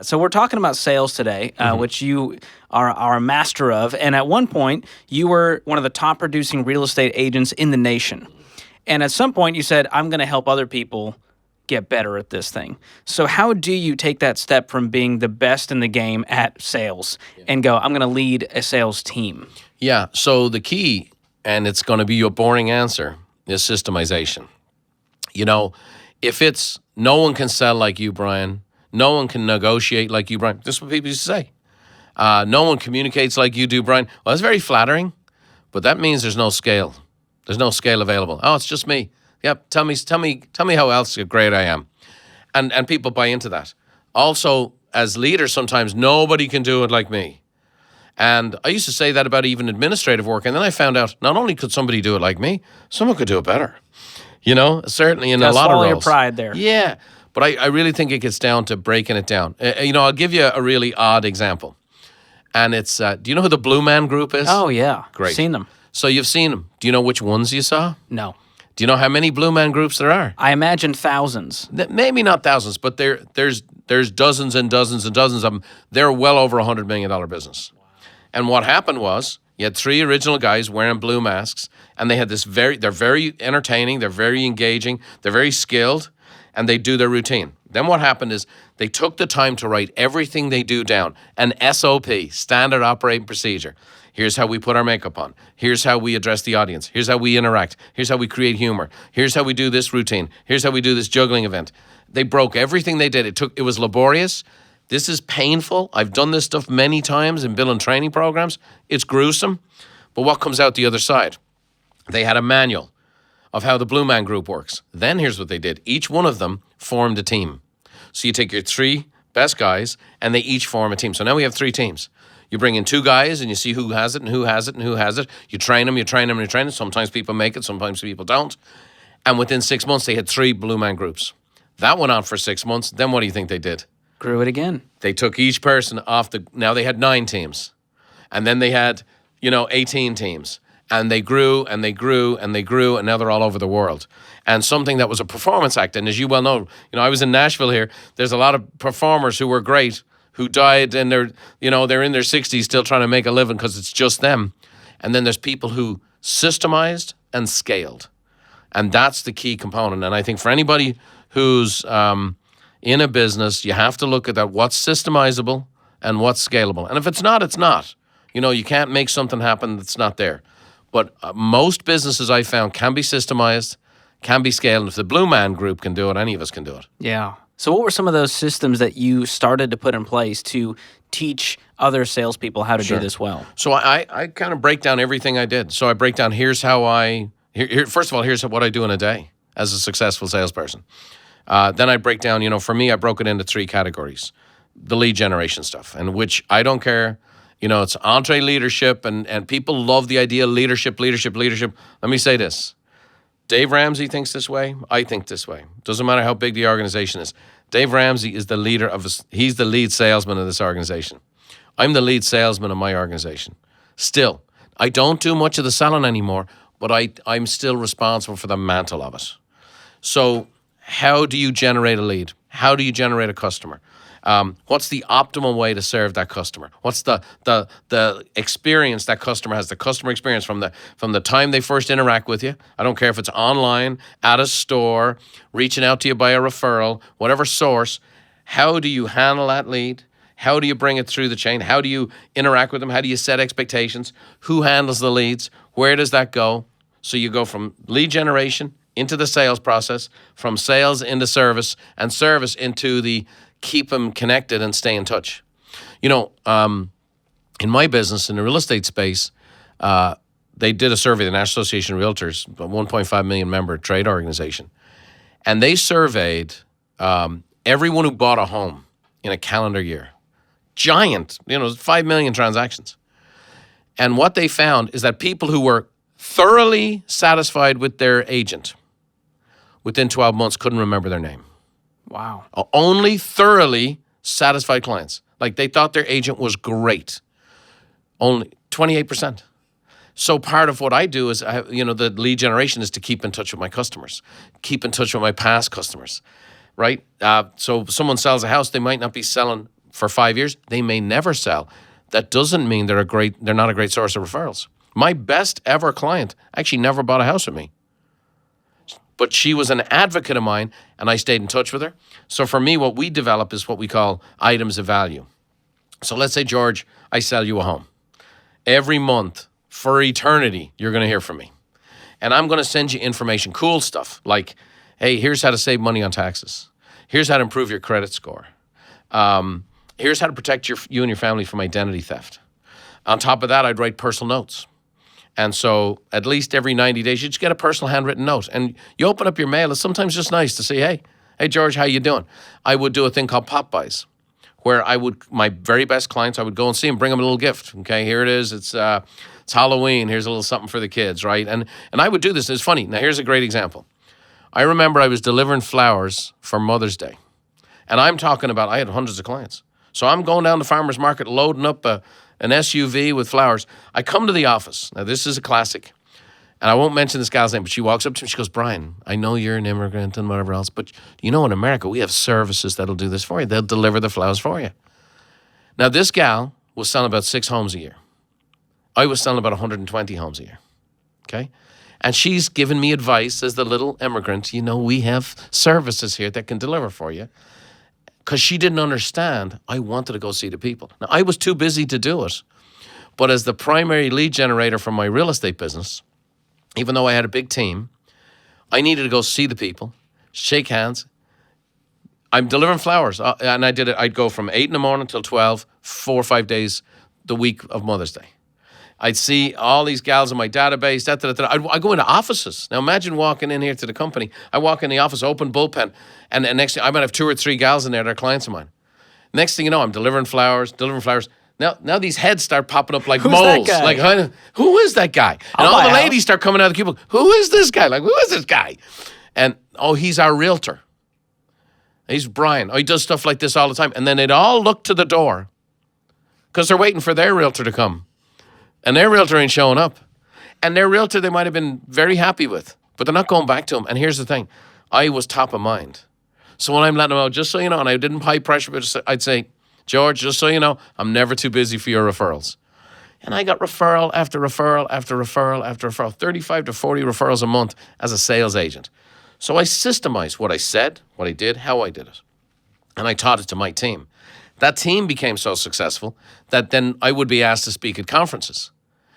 So we're talking about sales today, which you are a master of. And at one point, you were one of the top producing real estate agents in the nation. And at some point, you said, I'm going to help other people get better at this thing. So how do you take that step from being the best in the game at sales and go, I'm going to lead a sales team? Yeah. So the key, and it's going to be your boring answer, is systemization. You know, if it's no one can sell like you, Brian, no one can negotiate like you, Brian. This is what people used to say. No one communicates like you do, Brian. Well, that's very flattering, but that means there's no scale. There's no scale available. Oh, it's just me. Yep. Tell me how else great I am. And people buy into that. Also, as leaders, sometimes nobody can do it like me. And I used to say that about even administrative work. And then I found out not only could somebody do it like me, someone could do it better. You know, certainly in a lot of roles. Your pride there. Yeah. But I really think it gets down to breaking it down. I'll give you a really odd example. And it's, do you know who the Blue Man Group is? Oh, yeah. Great. Seen them. So you've seen them. Do you know which ones you saw? No. Do you know how many Blue Man Groups there are? I imagine thousands. Maybe not thousands, but there's dozens and dozens and dozens of them. They're well over $100 million business. Wow. And what happened was you had three original guys wearing blue masks, and they had they're very entertaining, they're very engaging, they're very skilled, and they do their routine. Then what happened is they took the time to write everything they do down, an SOP, standard operating procedure. Here's how we put our makeup on. Here's how we address the audience. Here's how we interact. Here's how we create humor. Here's how we do this routine. Here's how we do this juggling event. They broke everything they did. It was laborious. This is painful. I've done this stuff many times in building training programs. It's gruesome. But what comes out the other side? They had a manual of how the Blue Man Group works. Then here's what they did. Each one of them formed a team. So you take your three best guys, and they each form a team. So now we have three teams. You bring in two guys, and you see who has it and who has it and who has it. You train them, you train them, and you train them. Sometimes people make it, sometimes people don't. And within 6 months, they had three Blue Man Groups. That went on for 6 months. Then what do you think they did? Grew it again. They took each person off now they had 9 teams. And then they had, 18 teams. And they grew and they grew and they grew, and now they're all over the world. And something that was a performance act, and as you well know, I was in Nashville here, there's a lot of performers who were great, who died, and they're in their 60s still trying to make a living because it's just them. And then there's people who systemized and scaled. And that's the key component. And I think for anybody who's in a business, you have to look at that, what's systemizable and what's scalable. And if it's not, it's not. You can't make something happen that's not there. But most businesses I found can be systemized, can be scaled. And if the Blue Man Group can do it, any of us can do it. Yeah. So what were some of those systems that you started to put in place to teach other salespeople how to do this well? So I kind of break down everything I did. So I break down, here's first of all, here's what I do in a day as a successful salesperson. Then I break down, for me, I broke it into 3 categories. The lead generation stuff, and which I don't care. It's EntreLeadership, and people love the idea of leadership. Let me say this. Dave Ramsey thinks this way. I think this way. Doesn't matter how big the organization is. Dave Ramsey is the leader he's the lead salesman of this organization. I'm the lead salesman of my organization. Still, I don't do much of the selling anymore, but I'm still responsible for the mantle of it. So how do you generate a lead? How do you generate a customer? What's the optimal way to serve that customer? What's the experience that customer has? The customer experience from the time they first interact with you. I don't care if it's online, at a store, reaching out to you by a referral, whatever source. How do you handle that lead? How do you bring it through the chain? How do you interact with them? How do you set expectations? Who handles the leads? Where does that go? So you go from lead generation into the sales process, from sales into service, and service into the keep them connected and stay in touch. In my business, in the real estate space, they did a survey, the National Association of Realtors, a 1.5 million member trade organization. And they surveyed everyone who bought a home in a calendar year. Giant, 5 million transactions. And what they found is that people who were thoroughly satisfied with their agent within 12 months couldn't remember their name. Wow. Only thoroughly satisfied clients. Like they thought their agent was great. Only 28%. So part of what I do is, the lead generation is to keep in touch with my customers, keep in touch with my past customers, right? So if someone sells a house, they might not be selling for 5 years, they may never sell. That doesn't mean they're not a great source of referrals. My best ever client actually never bought a house with me. But she was an advocate of mine, and I stayed in touch with her. So for me, what we develop is what we call items of value. So let's say, George, I sell you a home. Every month, for eternity, you're going to hear from me. And I'm going to send you information, cool stuff, like, hey, here's how to save money on taxes. Here's how to improve your credit score. Here's how to protect you and your family from identity theft. On top of that, I'd write personal notes. And so at least every 90 days, you just get a personal handwritten note. And you open up your mail. It's sometimes just nice to say, hey, George, how you doing? I would do a thing called pop buys, where my very best clients, I would go and see them, bring them a little gift. Okay, here it is. It's Halloween. Here's a little something for the kids, right? And I would do this. It's funny. Now, here's a great example. I remember I was delivering flowers for Mother's Day. And I'm talking about, I had hundreds of clients. So I'm going down the farmer's market, loading up an SUV with flowers. I come to the office. Now, this is a classic. And I won't mention this gal's name, but she walks up to me. She goes, Brian, I know you're an immigrant and whatever else, but you know, in America, we have services that'll do this for you. They'll deliver the flowers for you. Now, this gal was selling about 6 homes a year. I was selling about 120 homes a year. Okay? And she's given me advice as the little immigrant. You know, we have services here that can deliver for you. Because she didn't understand, I wanted to go see the people. Now, I was too busy to do it. But as the primary lead generator from my real estate business, even though I had a big team, I needed to go see the people, shake hands. I'm delivering flowers. And I did it. I'd go from 8 in the morning till 12, 4 or 5 days the week of Mother's Day. I'd see all these gals in my database. I'd go into offices. Now imagine walking in here to the company. I walk in the office, open bullpen, and next thing I might have 2 or 3 gals in there that are clients of mine. Next thing you know, I'm delivering flowers. Now these heads start popping up like Who's moles. that guy? Like, who is that guy? And all the ladies start coming out of the cubicle. Who is this guy? Like, who is this guy? And he's our realtor. He's Brian. He does stuff like this all the time. And then they'd all look to the door because they're waiting for their realtor to come. And their realtor ain't showing up. And their realtor they might have been very happy with, but they're not going back to him. And here's the thing. I was top of mind. So when I'm letting them out, just so you know, and I didn't high pressure, but I'd say, George, just so you know, I'm never too busy for your referrals. And I got referral after referral after referral after referral, 35 to 40 referrals a month as a sales agent. So I systemized what I said, what I did, how I did it. And I taught it to my team. That team became so successful that then I would be asked to speak at conferences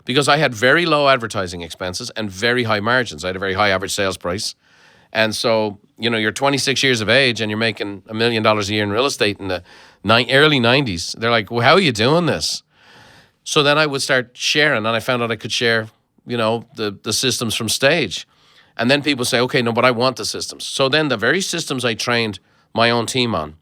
because I had very low advertising expenses and very high margins. I had a very high average sales price. And so, you know, you're 26 years of age and you're making $1 million a year in real estate in the early 90s. They're like, well, how are you doing this? So then I would start sharing, and I found out I could share, you know, the systems from stage. And then people say, okay, no, but I want the systems. So then the very systems I trained my own team on,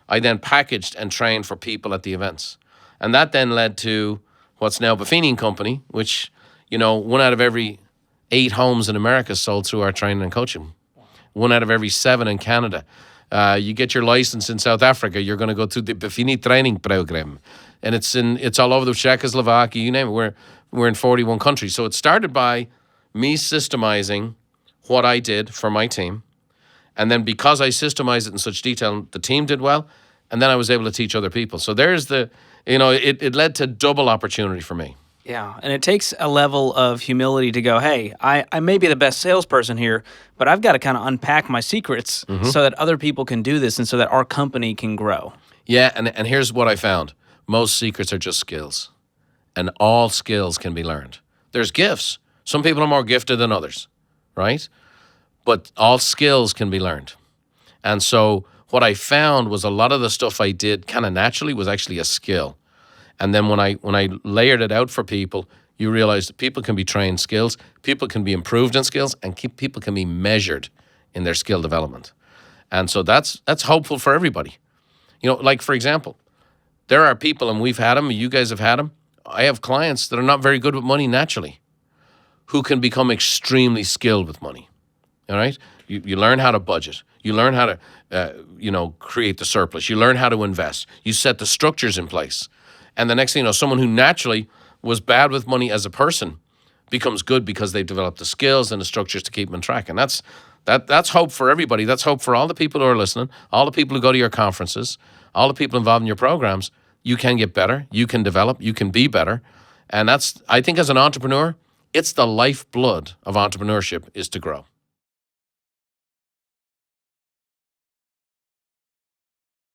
I then packaged and trained for people at the events. And that then led to what's now Buffini Company, which, you know, 1 out of every 8 homes in America sold through our training and coaching. 1 out of every 7 in Canada. You get your license in South Africa, you're going to go through the Buffini training program. And it's all over the Czechoslovakia, you name it. We're in 41 countries. So it started by me systemizing what I did for my team. And then because I systemized it in such detail, the team did well. And then I was able to teach other people. So there's it led to double opportunity for me. Yeah, and it takes a level of humility to go, hey, I may be the best salesperson here, but I've got to kind of unpack my secrets so that other people can do this and so that our company can grow. Yeah, and here's what I found. Most secrets are just skills, and all skills can be learned. There's gifts. Some people are more gifted than others, right? But all skills can be learned. And so what I found was a lot of the stuff I did kind of naturally was actually a skill. And then when I layered it out for people, you realize that people can be trained skills, people can be improved in skills, and people can be measured in their skill development. And so that's hopeful for everybody. You know, like for example, there are people, and we've had them, you guys have had them. I have clients that are not very good with money naturally, who can become extremely skilled with money. All right? You learn how to budget. You learn how to, create the surplus. You learn how to invest. You set the structures in place. And the next thing you know, someone who naturally was bad with money as a person becomes good because they've developed the skills and the structures to keep them on track. And that's That's hope for everybody. That's hope for all the people who are listening, all the people who go to your conferences, all the people involved in your programs. You can get better. You can develop. You can be better. And that's, I think, as an entrepreneur, it's the lifeblood of entrepreneurship is to grow.